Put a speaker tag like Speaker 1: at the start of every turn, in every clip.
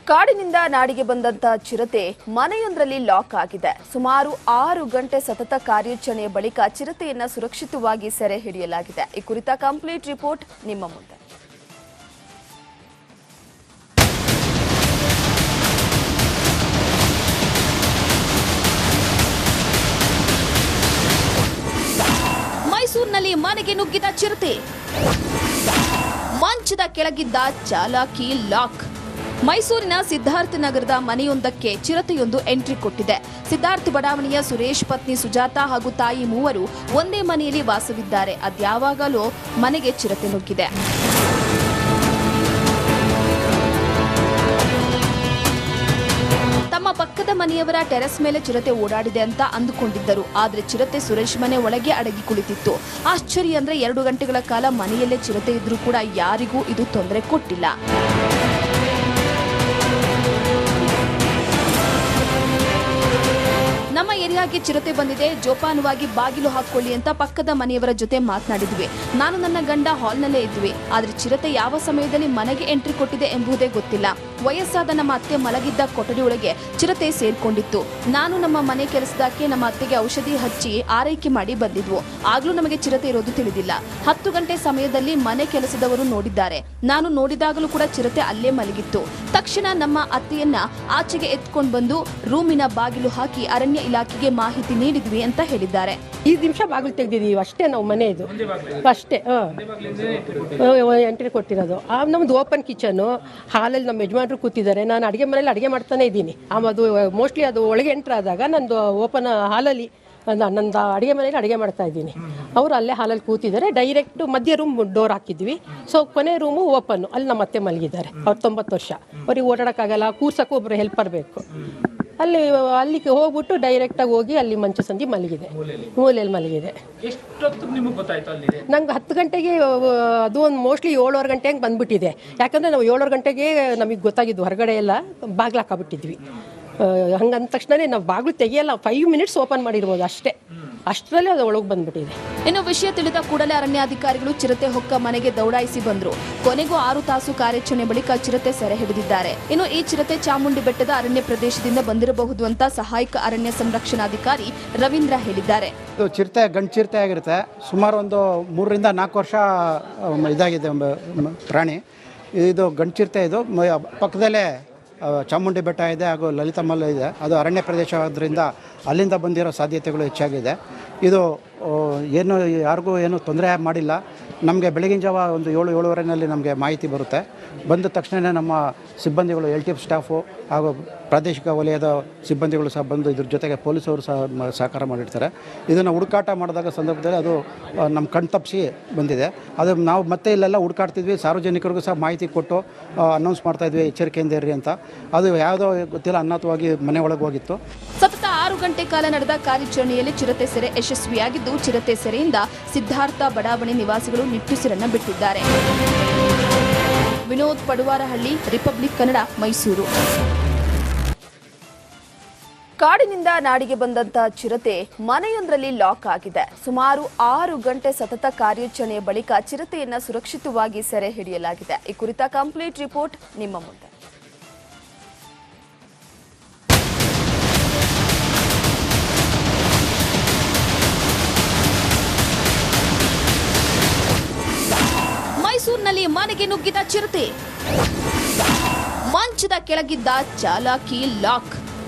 Speaker 1: ಕಾಡಿನಿಂದ ನಾಡಿಗೆ ಬಂದಂತ ಚಿರತೆ ಮನೆಯೊಂದರಲ್ಲಿ ಲಾಕ್ ಆಗಿದೆ. ಸುಮಾರು 6 ಗಂಟೆ ಸತತ ಕಾರ್ಯಾಚರಣೆಯ ಬಳಿಕ ಚಿರತೆಯನ್ನ ಸುರಕ್ಷಿತವಾಗಿ ಸೆರೆ ಹಿಡಿಯಲಾಗಿದೆ. ಈ ಕುರಿತ ಕಂಪ್ಲೀಟ್ ರಿಪೋರ್ಟ್ ನಿಮ್ಮ ಮುಂದೆ. ಮೈಸೂರಿನಲ್ಲಿ ಮನೆಗೆ ನುಗ್ಗಿದ ಚಿರತೆ, ಮಂಚದ ಕೆಳಗಿದ್ದ ಚಾಲಾಕಿ ಲಾಕ್. ಮೈಸೂರಿನ ಸಿದ್ಧಾರ್ಥ ನಗರದ ಮನೆಯೊಂದಕ್ಕೆ ಚಿರತೆಯೊಂದು ಎಂಟ್ರಿ ಕೊಟ್ಟಿದೆ. ಸಿದ್ಧಾರ್ಥ ಬಡಾವಣೆಯ ಸುರೇಶ್ ಪತ್ನಿ ಸುಜಾತಾ ಹಾಗೂ ತಾಯಿ ಮೂವರು ಒಂದೇ ಮನೆಯಲ್ಲಿ ವಾಸವಿದ್ದಾರೆ. ಅದ್ಯಾವಾಗಲೂ ಮನೆಗೆ ಚಿರತೆ ನುಗ್ಗಿದೆ. ತಮ್ಮ ಪಕ್ಕದ ಮನೆಯವರ ಟೆರೆಸ್ ಮೇಲೆ ಚಿರತೆ ಓಡಾಡಿದೆ ಅಂತ ಅಂದುಕೊಂಡಿದ್ದರು. ಆದ್ರೆ ಚಿರತೆ ಸುರೇಶ್ ಮನೆ ಒಳಗೆ ಅಡಗಿ ಕುಳಿತಿತ್ತು. ಆಶ್ಚರ್ಯ ಅಂದ್ರೆ 2 ಗಂಟೆಗಳ ಕಾಲ ಮನೆಯಲ್ಲೇ ಚಿರತೆ ಇದ್ರೂ ಕೂಡ ಯಾರಿಗೂ ಇದು ತೊಂದರೆ ಕೊಟ್ಟಿಲ್ಲ. ನಮ್ಮ ಏರಿಯಾಗೆ ಚಿರತೆ ಬಂದಿದೆ, ಜೋಪಾನವಾಗಿ ಬಾಗಿಲು ಹಾಕೊಳ್ಳಿ ಅಂತ ಪಕ್ಕದ ಮನೆಯವರ ಜೊತೆ ಮಾತನಾಡಿದ್ವಿ. ನಾನು ನನ್ನ ಗಂಡ ಹಾಲ್ನಲ್ಲೇ ಇದ್ವಿ. ಆದ್ರೆ ಚಿರತೆ ಯಾವ ಸಮಯದಲ್ಲಿ ಮನೆಗೆ ಎಂಟ್ರಿ ಕೊಟ್ಟಿದೆ ಎಂಬುದೇ ಗೊತ್ತಿಲ್ಲ. ವಯಸ್ಸಾದ ನಮ್ಮ ಅತ್ತೆ ಮಲಗಿದ್ದ ಕೊಠಡಿಯೊಳಗೆ ಚಿರತೆ ಸೇರ್ಕೊಂಡಿತ್ತು. ನಾನು ನಮ್ಮ ಮನೆ ಕೆಲಸದಕ್ಕೆ ನಮ್ಮ ಅತ್ತೆಗೆ ಔಷಧಿ ಹಚ್ಚಿ ಆರೈಕೆ ಮಾಡಿ ಬಂದಿದ್ವು. ಆಗ್ಲೂ ನಮಗೆ ಚಿರತೆ ಇರೋದು ತಿಳಿದಿಲ್ಲ. 10 ಗಂಟೆ ಸಮಯದಲ್ಲಿ ಮನೆ ಕೆಲಸದವರು ನೋಡಿದ್ದಾರೆ. ನಾನು ನೋಡಿದಾಗಲೂ ಕೂಡ ಚಿರತೆ ಅಲ್ಲೇ ಮಲಗಿತ್ತು. ತಕ್ಷಣ ನಮ್ಮ ಅತ್ತೆಯನ್ನ ಆಚೆಗೆ ಎತ್ಕೊಂಡು ಬಂದು ರೂಮಿನ ಬಾಗಿಲು ಹಾಕಿ ಅರಣ್ಯ ಇಲಾಖೆಗೆ ಮಾಹಿತಿ ನೀಡಿದ್ವಿ ಅಂತ ಹೇಳಿದ್ದಾರೆ.
Speaker 2: 5 ನಿಮಿಷ ಬಾಗಿಲು ತೆಗೆದಿದ್ದೀವಿ ಅಷ್ಟೇ. ನಾವು ಮನೆ ಇದು ಅಷ್ಟೇ ಎಂಟ್ರಿ ಕೊಟ್ಟಿರೋದು. ನಮ್ದು ಓಪನ್ ಕಿಚನ್, ಹಾಲಲ್ಲಿ ನಮ್ಮ ಯಜಮಾನರು ಕೂತಿದ್ದಾರೆ. ನಾನು ಅಡುಗೆ ಮನೇಲಿ ಅಡುಗೆ ಮಾಡ್ತಾನೆ ಇದ್ದೀನಿ. ಅದು ಮೋಸ್ಟ್ಲಿ ಅದು ಒಳಗೆ ಎಂಟ್ರ್ ಆದಾಗ ನಂದು ಓಪನ್ ಹಾಲಲ್ಲಿ ನಂದು ಅಡುಗೆ ಮನೇಲಿ ಅಡುಗೆ ಮಾಡ್ತಾ ಇದ್ದೀನಿ. ಅವರು ಅಲ್ಲೇ ಹಾಲಲ್ಲಿ ಕೂತಿದ್ದಾರೆ. ಡೈರೆಕ್ಟ್ ಮಧ್ಯ ರೂಮ್ ಡೋರ್ ಹಾಕಿದ್ವಿ. ಸೊ ಕೊನೆ ರೂಮು ಓಪನ್ನು. ಅಲ್ಲಿ ನಮ್ಮ ಅತ್ತೆ ಮಲಗಿದ್ದಾರೆ. ಅವ್ರು 90 ವರ್ಷ. ಅವ್ರಿಗೆ ಓಡಾಡೋಕ್ಕಾಗಲ್ಲ, ಕೂರ್ಸೋಕ್ಕೂ ಒಬ್ಬರು ಹೆಲ್ಪರ್ ಬೇಕು. ಅಲ್ಲಿಗೆ ಹೋಗ್ಬಿಟ್ಟು ಡೈರೆಕ್ಟಾಗಿ ಹೋಗಿ ಅಲ್ಲಿ ಮಂಚ ಸಂಧಿ ಮಲಗಿದೆ, ಮೂಲೆಯಲ್ಲಿ ಮಲಗಿದೆ. ನಂಗೆ 10 ಗಂಟೆಗೆ ಅದು ಒಂದು ಮೋಸ್ಟ್ಲಿ 7:15 ಗಂಟೆಗೆ ಬಂದ್ಬಿಟ್ಟಿದೆ. ಯಾಕಂದರೆ ನಾವು 7:15 ಗಂಟೆಗೆ ನಮಗೆ ಗೊತ್ತಾಗಿದ್ದು, ಹೊರಗಡೆ ಎಲ್ಲ ಬಾಗಿಲು ಹಾಕಾಬಿಟ್ಟಿದ್ವಿ. ಹಂಗಂದ ತಕ್ಷಣ ನಾವು ಬಾಗಿಲು ತೆಗಿಯಲ್ಲ, 5 ಮಿನಿಟ್ಸ್ ಓಪನ್ ಮಾಡಿರ್ಬೋದು ಅಷ್ಟೇ. ಅಷ್ಟರಲ್ಲಿ ಅದು ಒಳಗೆ ಬಂದ್ಬಿಟ್ಟಿದೆ.
Speaker 1: ಇನ್ನು ವಿಷಯ ತಿಳಿದ ಕೂಡಲೇ ಅರಣ್ಯಾಧಿಕಾರಿಗಳು ಚಿರತೆ ಹೊಕ್ಕ ಮನೆಗೆ ದೌಡಾಯಿಸಿ ಬಂದ್ರು. ಕೊನೆಗೂ 6 ತಾಸು ಕಾರ್ಯಾಚರಣೆ ಬಳಿಕ ಚಿರತೆ ಸೆರೆ ಹಿಡಿದಿದ್ದಾರೆ. ಇನ್ನು ಈ ಚಿರತೆ ಚಾಮುಂಡಿ ಬೆಟ್ಟದ ಅರಣ್ಯ ಪ್ರದೇಶದಿಂದ ಬಂದಿರಬಹುದು ಅಂತ ಸಹಾಯಕ ಅರಣ್ಯ ಸಂರಕ್ಷಣಾಧಿಕಾರಿ ರವೀಂದ್ರ ಹೇಳಿದ್ದಾರೆ.
Speaker 3: ಚಿರತೆ ಗಂಡು ಚಿರತೆ ಆಗಿರುತ್ತೆ. ಸುಮಾರು ಒಂದು 3 ರಿಂದ 4 ವರ್ಷ ಇದಾಗಿದೆ ಪ್ರಾಣಿ. ಇದು ಗಂಡು ಚಿರತೆ. ಇದು ಪಕ್ಕದಲ್ಲೇ ಚಾಮುಂಡಿ ಬೆಟ್ಟ ಇದೆ ಹಾಗೂ ಲಲಿತಮಲ್ಲ ಇದೆ. ಅದು ಅರಣ್ಯ ಪ್ರದೇಶ ಆದ್ದರಿಂದ ಅಲ್ಲಿಂದ ಬಂದಿರೋ ಸಾಧ್ಯತೆಗಳು ಹೆಚ್ಚಾಗಿದೆ. ಇದು ಯಾರಿಗೂ ಏನು ತೊಂದರೆ ಮಾಡಿಲ್ಲ. ನಮಗೆ ಬೆಳಗಿನ ಜಾವ ಒಂದು 7-7:15ನಲ್ಲಿ ನಮಗೆ ಮಾಹಿತಿ ಬರುತ್ತೆ. ಬಂದ ತಕ್ಷಣ ನಮ್ಮ ಸಿಬ್ಬಂದಿಗಳು LTF ಸ್ಟಾಫು ಹಾಗೂ ಪ್ರಾದೇಶಿಕ ವಲಯದ ಸಿಬ್ಬಂದಿಗಳು ಸಹ ಬಂದು ಇದ್ರ ಜೊತೆಗೆ ಪೊಲೀಸವರು ಸಹ ಸಹಕಾರ ಮಾಡಿರ್ತಾರೆ. ಇದನ್ನು ಹುಡುಕಾಟ ಮಾಡಿದಾಗ ಸಂದರ್ಭದಲ್ಲಿ ಅದು ನಮ್ಮ ಕಣ್ ತಪ್ಪಿಸಿ ಬಂದಿದೆ. ಅದು ನಾವು ಮತ್ತೆ ಇಲ್ಲೆಲ್ಲ ಹುಡುಕಾಡ್ತಿದ್ವಿ. ಸಾರ್ವಜನಿಕರಿಗೂ ಸಹ ಮಾಹಿತಿ ಕೊಟ್ಟು ಅನೌನ್ಸ್ ಮಾಡ್ತಾಯಿದ್ವಿ, ಎಚ್ಚರಿಕೆಯಿಂದ ಇರ್ರಿ ಅಂತ. ಅದು ಯಾವುದೋ ಗೊತ್ತಿಲ್ಲ, ಅನ್ನಾತವಾಗಿ ಮನೆ ಒಳಗೆ ಹೋಗಿತ್ತು.
Speaker 1: ಸತತ 6 ಗಂಟೆ ಕಾಲ ನಡೆದ ಕಾರ್ಯಾಚರಣೆಯಲ್ಲಿ ಚಿರತೆ ಸೆರೆ ಯಶಸ್ವಿಯಾಗಿದ್ದು, ಚಿರತೆ ಸೆರೆಯಿಂದ ಸಿದ್ಧಾರ್ಥ ಬಡಾವಣೆ ನಿವಾಸಿಗಳು ನಿಟ್ಟುಸಿರನ್ನ ಬಿಟ್ಟಿದ್ದಾರೆ. ವಿನೋದ್ ಪಡುವಾರಹಳ್ಳಿ, ರಿಪಬ್ಲಿಕ್ ಕನ್ನಡ, ಮೈಸೂರು. ಕಾಡಿನಿಂದ ನಾಡಿಗೆ ಬಂದಂತ ಚಿರತೆ ಮನೆಯೊಂದರಲ್ಲಿ ಲಾಕ್ ಆಗಿದೆ. ಸುಮಾರು 6 ಗಂಟೆ ಸತತ ಕಾರ್ಯಾಚರಣೆಯ ಬಳಿಕ ಚಿರತೆಯನ್ನ ಸುರಕ್ಷಿತವಾಗಿ ಸೆರೆ ಹಿಡಿಯಲಾಗಿದೆ. ಈ ಕುರಿತ ಕಂಪ್ಲೀಟ್ ರಿಪೋರ್ಟ್ ನಿಮ್ಮ ಮುಂದೆ. ಮೈಸೂರಿನಲ್ಲಿ ಮನೆಗೆ ನುಗ್ಗಿದ ಚಿರತೆ, ಮಂಚದ ಕೆಳಗಿದ್ದ ಚಾಲಾಕಿ ಲಾಕ್.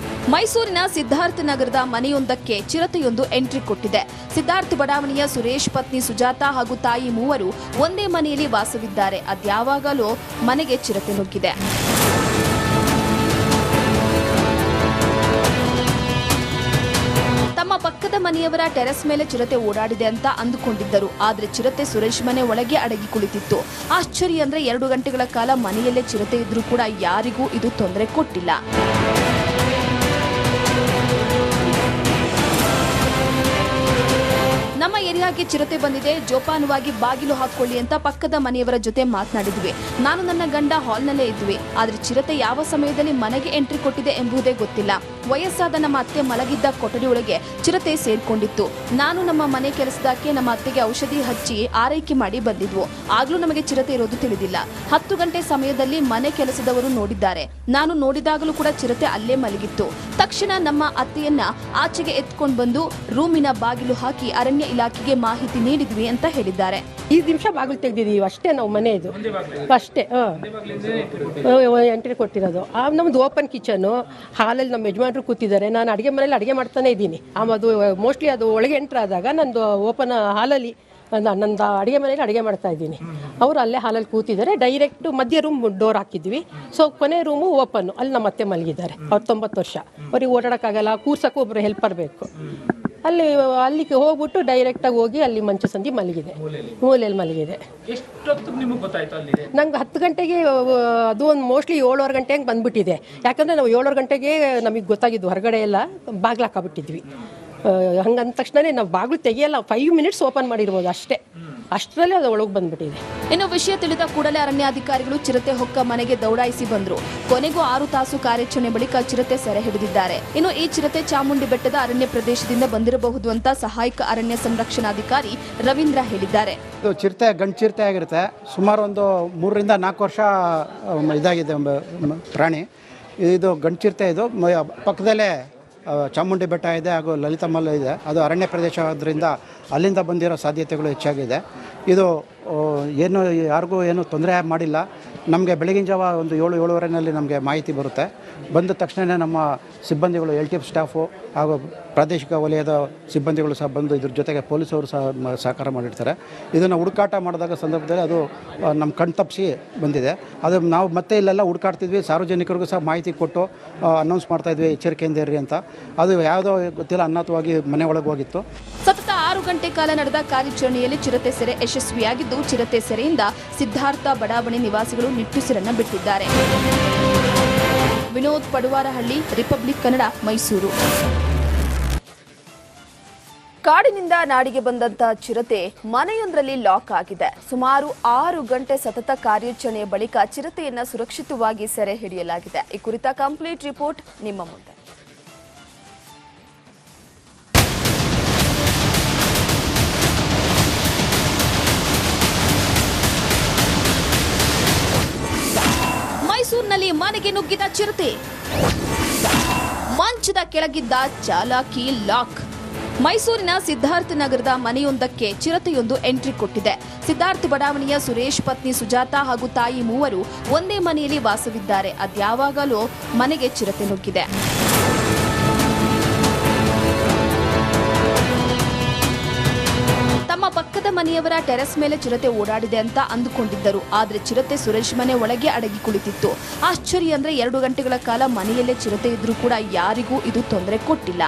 Speaker 1: ಮೈಸೂರಿನ ಸಿದ್ಧಾರ್ಥ ನಗರದ ಮನೆಯೊಂದಕ್ಕೆ ಚಿರತೆಯೊಂದು ಎಂಟ್ರಿ ಕೊಟ್ಟಿದೆ. ಸಿದ್ಧಾರ್ಥ ಬಡಾವಣೆಯ ಸುರೇಶ್ ಪತ್ನಿ ಸುಜಾತಾ ಹಾಗೂ ತಾಯಿ ಮೂವರು ಒಂದೇ ಮನೆಯಲ್ಲಿ ವಾಸವಿದ್ದಾರೆ. ಅದ್ಯಾವಾಗಲೂ ಮನೆಗೆ ಚಿರತೆ ನುಗ್ಗಿದೆ. ತಮ್ಮ ಪಕ್ಕದ ಮನೆಯವರ ಟೆರೆಸ್ ಮೇಲೆ ಚಿರತೆ ಓಡಾಡಿದೆ ಅಂತ ಅಂದುಕೊಂಡಿದ್ದರು. ಆದ್ರೆ ಚಿರತೆ ಸುರೇಶ್ ಮನೆ ಒಳಗೆ ಅಡಗಿ ಕುಳಿತಿತ್ತು. ಆಶ್ಚರ್ಯ ಅಂದ್ರೆ 2 ಗಂಟೆಗಳ ಕಾಲ ಮನೆಯಲ್ಲೇ ಚಿರತೆ ಇದ್ರೂ ಕೂಡ ಯಾರಿಗೂ ಇದು ತೊಂದರೆ ಕೊಟ್ಟಿಲ್ಲ. ನಮ್ಮ ಏರಿಯಾಗೆ ಚಿರತೆ ಬಂದಿದೆ, ಜೋಪಾನವಾಗಿ ಬಾಗಿಲು ಹಾಕೊಳ್ಳಿ ಅಂತ ಪಕ್ಕದ ಮನೆಯವರ ಜೊತೆ ಮಾತನಾಡಿದ್ವಿ. ನಾನು ನನ್ನ ಗಂಡ ಹಾಲ್ನಲ್ಲೇ ಇದ್ವಿ. ಆದ್ರೆ ಚಿರತೆ ಯಾವ ಸಮಯದಲ್ಲಿ ಮನೆಗೆ ಎಂಟ್ರಿ ಕೊಟ್ಟಿದೆ ಎಂಬುದೇ ಗೊತ್ತಿಲ್ಲ. ವಯಸ್ಸಾದ ನಮ್ಮ ಅತ್ತೆ ಮಲಗಿದ್ದ ಕೊಠಡಿಯೊಳಗೆ ಚಿರತೆ ಸೇರ್ಕೊಂಡಿತ್ತು. ನಾನು ನಮ್ಮ ಮನೆ ಕೆಲಸದಕ್ಕೆ ನಮ್ಮ ಅತ್ತೆಗೆ ಔಷಧಿ ಹಚ್ಚಿ ಆರೈಕೆ ಮಾಡಿ ಬಂದಿದ್ವು. ಆಗ್ಲೂ ನಮಗೆ ಚಿರತೆ ಇರೋದು ತಿಳಿದಿಲ್ಲ. 10 ಗಂಟೆ ಸಮಯದಲ್ಲಿ ಮನೆ ಕೆಲಸದವರು ನೋಡಿದ್ದಾರೆ. ನಾನು ನೋಡಿದಾಗಲೂ ಕೂಡ ಚಿರತೆ ಅಲ್ಲೇ ಮಲಗಿತ್ತು. ತಕ್ಷಣ ನಮ್ಮ ಅತ್ತೆಯನ್ನ ಆಚೆಗೆ ಎತ್ಕೊಂಡು ಬಂದು ರೂಮಿನ ಬಾಗಿಲು ಹಾಕಿ ಅರಣ್ಯ ಇಲಾಖೆಗೆ ಮಾಹಿತಿ ನೀಡಿದ್ವಿ ಅಂತ ಹೇಳಿದ್ದಾರೆ.
Speaker 2: 5 ನಿಮಿಷ ಬಾಗಿಲು ತೆಗೆದಿದ್ದೀವಿ ಅಷ್ಟೇ. ನಾವು ಮನೆ ಇದು ಅಷ್ಟೇ ಎಂಟ್ರಿ ಕೊಟ್ಟಿರೋದು. ನಮ್ದು ಓಪನ್ ಕಿಚನು, ಹಾಲಲ್ಲಿ ನಮ್ಮ ಯಜಮಾನ್ರು ಕೂತಿದ್ದಾರೆ. ನಾನು ಅಡುಗೆ ಮನೇಲಿ ಅಡುಗೆ ಮಾಡ್ತಾನೆ ಇದ್ದೀನಿ. ಅದು ಮೋಸ್ಟ್ಲಿ ಅದು ಒಳಗೆ ಎಂಟ್ರ್ ಆದಾಗ ನಂದು ಓಪನ್ ಹಾಲಲ್ಲಿ ನಂದು ಅಡುಗೆ ಮನೇಲಿ ಅಡುಗೆ ಮಾಡ್ತಾ ಇದ್ದೀನಿ. ಅವರು ಅಲ್ಲೇ ಹಾಲಲ್ಲಿ ಕೂತಿದ್ದಾರೆ. ಡೈರೆಕ್ಟ್ ಮಧ್ಯ ರೂಮ್ ಡೋರ್ ಹಾಕಿದ್ವಿ. ಸೊ ಕೊನೆ ರೂಮು ಓಪನ್ನು. ಅಲ್ಲಿ ನಮ್ಮ ಅತ್ತೆ ಮಲಗಿದ್ದಾರೆ. ಅವ್ರು 90 ವರ್ಷ. ಅವ್ರಿಗೆ ಓಡಾಡೋಕ್ಕಾಗಲ್ಲ, ಕೂರ್ಸೋಕ್ಕೂ ಒಬ್ಬರು ಹೆಲ್ಪರ್ ಬೇಕು. ಅಲ್ಲಿಗೆ ಹೋಗ್ಬಿಟ್ಟು ಡೈರೆಕ್ಟಾಗಿ ಹೋಗಿ ಅಲ್ಲಿ ಮಂಚ ಸಂಧಿ ಮಲಗಿದೆ, ಮೂಲೆಯಲ್ಲಿ ಮಲಗಿದೆ. ನಂಗೆ 10 ಗಂಟೆಗೆ ಅದು ಒಂದು ಮೋಸ್ಟ್ಲಿ 7:30 ಗಂಟೆಗೆ ಬಂದ್ಬಿಟ್ಟಿದೆ. ಯಾಕಂದರೆ ನಾವು 7:30 ಗಂಟೆಗೆ ನಮಗೆ ಗೊತ್ತಾಗಿದ್ದು ಹೊರಗಡೆ ಎಲ್ಲ ಬಾಗಿಲು ಹಾಕಾಬಿಟ್ಟಿದ್ವಿ. ಹಂಗಂದ ತಕ್ಷಣ ನಾವು ಬಾಗಿಲು ತೆಗಿಯಲ್ಲ, 5 ಮಿನಿಟ್ಸ್ ಓಪನ್ ಮಾಡಿರ್ಬೋದು ಅಷ್ಟೇ. ಅಷ್ಟರಲ್ಲೇ ಅದು ಒಳಗೆ ಬಂದ್ಬಿಟ್ಟಿದೆ.
Speaker 1: ಇನ್ನು ವಿಷಯ ತಿಳಿದ ಕೂಡಲೇ ಅರಣ್ಯಾಧಿಕಾರಿಗಳು ಚಿರತೆ ಹೊಕ್ಕ ಮನೆಗೆ ದೌಡಾಯಿಸಿ ಬಂದ್ರು. ಕೊನೆಗೂ 6 ತಾಸು ಕಾರ್ಯಾಚರಣೆ ಬಳಿಕ ಚಿರತೆ ಸೆರೆ ಹಿಡಿದಿದ್ದಾರೆ. ಇನ್ನು ಈ ಚಿರತೆ ಚಾಮುಂಡಿ ಬೆಟ್ಟದ ಅರಣ್ಯ ಪ್ರದೇಶದಿಂದ ಬಂದಿರಬಹುದು ಅಂತ ಸಹಾಯಕ ಅರಣ್ಯ ಸಂರಕ್ಷಣಾಧಿಕಾರಿ ರವೀಂದ್ರ ಹೇಳಿದ್ದಾರೆ.
Speaker 3: ಇದು ಚಿರತೆ ಗಂಡು ಚಿರತೆ ಆಗಿರುತ್ತೆ. ಸುಮಾರು ಒಂದು 3 ರಿಂದ 4 ವರ್ಷ ಇದಾಗಿದೆ ಪ್ರಾಣಿ. ಇದು ಗಂಡು ಚಿರತೆ. ಇದು ಪಕ್ಕದಲ್ಲೇ ಚಾಮುಂಡಿ ಬೆಟ್ಟ ಇದೆ ಹಾಗೂ ಲಲಿತಮಲ್ಲ ಇದೆ. ಅದು ಅರಣ್ಯ ಪ್ರದೇಶ ಆದ್ದರಿಂದ ಅಲ್ಲಿಂದ ಬಂದಿರೋ ಸಾಧ್ಯತೆಗಳು ಹೆಚ್ಚಾಗಿದೆ. ಇದು ಯಾರಿಗೂ ಏನು ತೊಂದರೆ ಮಾಡಿಲ್ಲ. ನಮಗೆ ಬೆಳಗಿನ ಜಾವ ಒಂದು 7-7:30ನಲ್ಲಿ ನಮಗೆ ಮಾಹಿತಿ ಬರುತ್ತೆ. ಬಂದ ತಕ್ಷಣ ನಮ್ಮ ಸಿಬ್ಬಂದಿಗಳು LTF ಸ್ಟಾಫು ಹಾಗೂ ಪ್ರಾದೇಶಿಕ ವಲಯದ ಸಿಬ್ಬಂದಿಗಳು ಸಹ ಬಂದು ಇದ್ರ ಜೊತೆಗೆ ಪೊಲೀಸವರು ಸಹ ಸಹಕಾರ ಮಾಡಿರ್ತಾರೆ. ಇದನ್ನು ಹುಡುಕಾಟ ಮಾಡಿದಾಗ ಸಂದರ್ಭದಲ್ಲಿ ಅದು ನಮ್ಮ ಕಣ್ ತಪ್ಪಿಸಿ ಬಂದಿದೆ. ಅದು ನಾವು ಮತ್ತೆ ಇಲ್ಲೆಲ್ಲ ಹುಡುಕಾಡ್ತಿದ್ವಿ. ಸಾರ್ವಜನಿಕರಿಗೂ ಸಹ ಮಾಹಿತಿ ಕೊಟ್ಟು ಅನೌನ್ಸ್ ಮಾಡ್ತಾಯಿದ್ವಿ, ಎಚ್ಚರಿಕೆಯಿಂದ ಇರ್ರಿ ಅಂತ. ಅದು ಯಾವುದೋ ಗೊತ್ತಿಲ್ಲ, ಅನ್ನಾತವಾಗಿ ಮನೆ ಒಳಗೆ ಹೋಗಿತ್ತು.
Speaker 1: ಸತತ 6 ಗಂಟೆ ಕಾಲ ನಡೆದ ಕಾರ್ಯಾಚರಣೆಯಲ್ಲಿ ಚಿರತೆ ಸೆರೆ ಯಶಸ್ವಿಯಾಗಿದ್ದು, ಚಿರತೆ ಸೆರೆಯಿಂದ ಸಿದ್ಧಾರ್ಥ ಬಡಾವಣೆ ನಿವಾಸಿಗಳು ನಿಟ್ಟುಸಿರನ್ನ ಬಿಟ್ಟಿದ್ದಾರೆ. ವಿನೋದ್ ಪಡುವಾರಹಳ್ಳಿ, ರಿಪಬ್ಲಿಕ್ ಕನ್ನಡ, ಮೈಸೂರು. ಕಾಡಿನಿಂದ ನಾಡಿಗೆ ಬಂದಂತ ಚಿರತೆ ಮನೆಯೊಂದರಲ್ಲಿ ಲಾಕ್ ಆಗಿದೆ. ಸುಮಾರು 6 ಗಂಟೆ ಸತತ ಕಾರ್ಯಾಚರಣೆಯ ಬಳಿಕ ಚಿರತೆಯನ್ನ ಸುರಕ್ಷಿತವಾಗಿ ಸೆರೆ ಹಿಡಿಯಲಾಗಿದೆ. ಈ ಕುರಿತ ಕಂಪ್ಲೀಟ್ ರಿಪೋರ್ಟ್ ನಿಮ್ಮ ಮುಂದೆ. ಮೈಸೂರಿನಲ್ಲಿ ಮನೆಗೆ ನುಗ್ಗಿದ ಚಿರತೆ, ಮಂಚದ ಕೆಳಗಿದ್ದ ಚಾಲಾಕಿ ಲಾಕ್. ಮೈಸೂರಿನ ಸಿದ್ಧಾರ್ಥ ನಗರದ ಮನೆಯೊಂದಕ್ಕೆ ಚಿರತೆಯೊಂದು ಎಂಟ್ರಿ ಕೊಟ್ಟಿದೆ. ಸಿದ್ಧಾರ್ಥ ಬಡಾವಣೆಯ ಸುರೇಶ್ ಪತ್ನಿ ಸುಜಾತಾ ಹಾಗೂ ತಾಯಿ ಮೂವರು ಒಂದೇ ಮನೆಯಲ್ಲಿ ವಾಸವಿದ್ದಾರೆ. ಅದ್ಯಾವಾಗಲೂ ಮನೆಗೆ ಚಿರತೆ ನುಗ್ಗಿದೆ. ತಮ್ಮ ಪಕ್ಕದ ಮನೆಯವರ ಟೆರೆಸ್ ಮೇಲೆ ಚಿರತೆ ಓಡಾಡಿದೆ ಅಂತ ಅಂದುಕೊಂಡಿದ್ದರು. ಆದರೆ ಚಿರತೆ ಸುರೇಶ್ ಮನೆ ಒಳಗೆ ಅಡಗಿ ಕುಳಿತಿತ್ತು. ಆಶ್ಚರ್ಯ ಅಂದ್ರೆ 2 ಗಂಟೆಗಳ ಕಾಲ ಮನೆಯಲ್ಲೇ ಚಿರತೆ ಇದ್ರೂ ಕೂಡ ಯಾರಿಗೂ ಇದು ತೊಂದರೆ ಕೊಟ್ಟಿಲ್ಲ.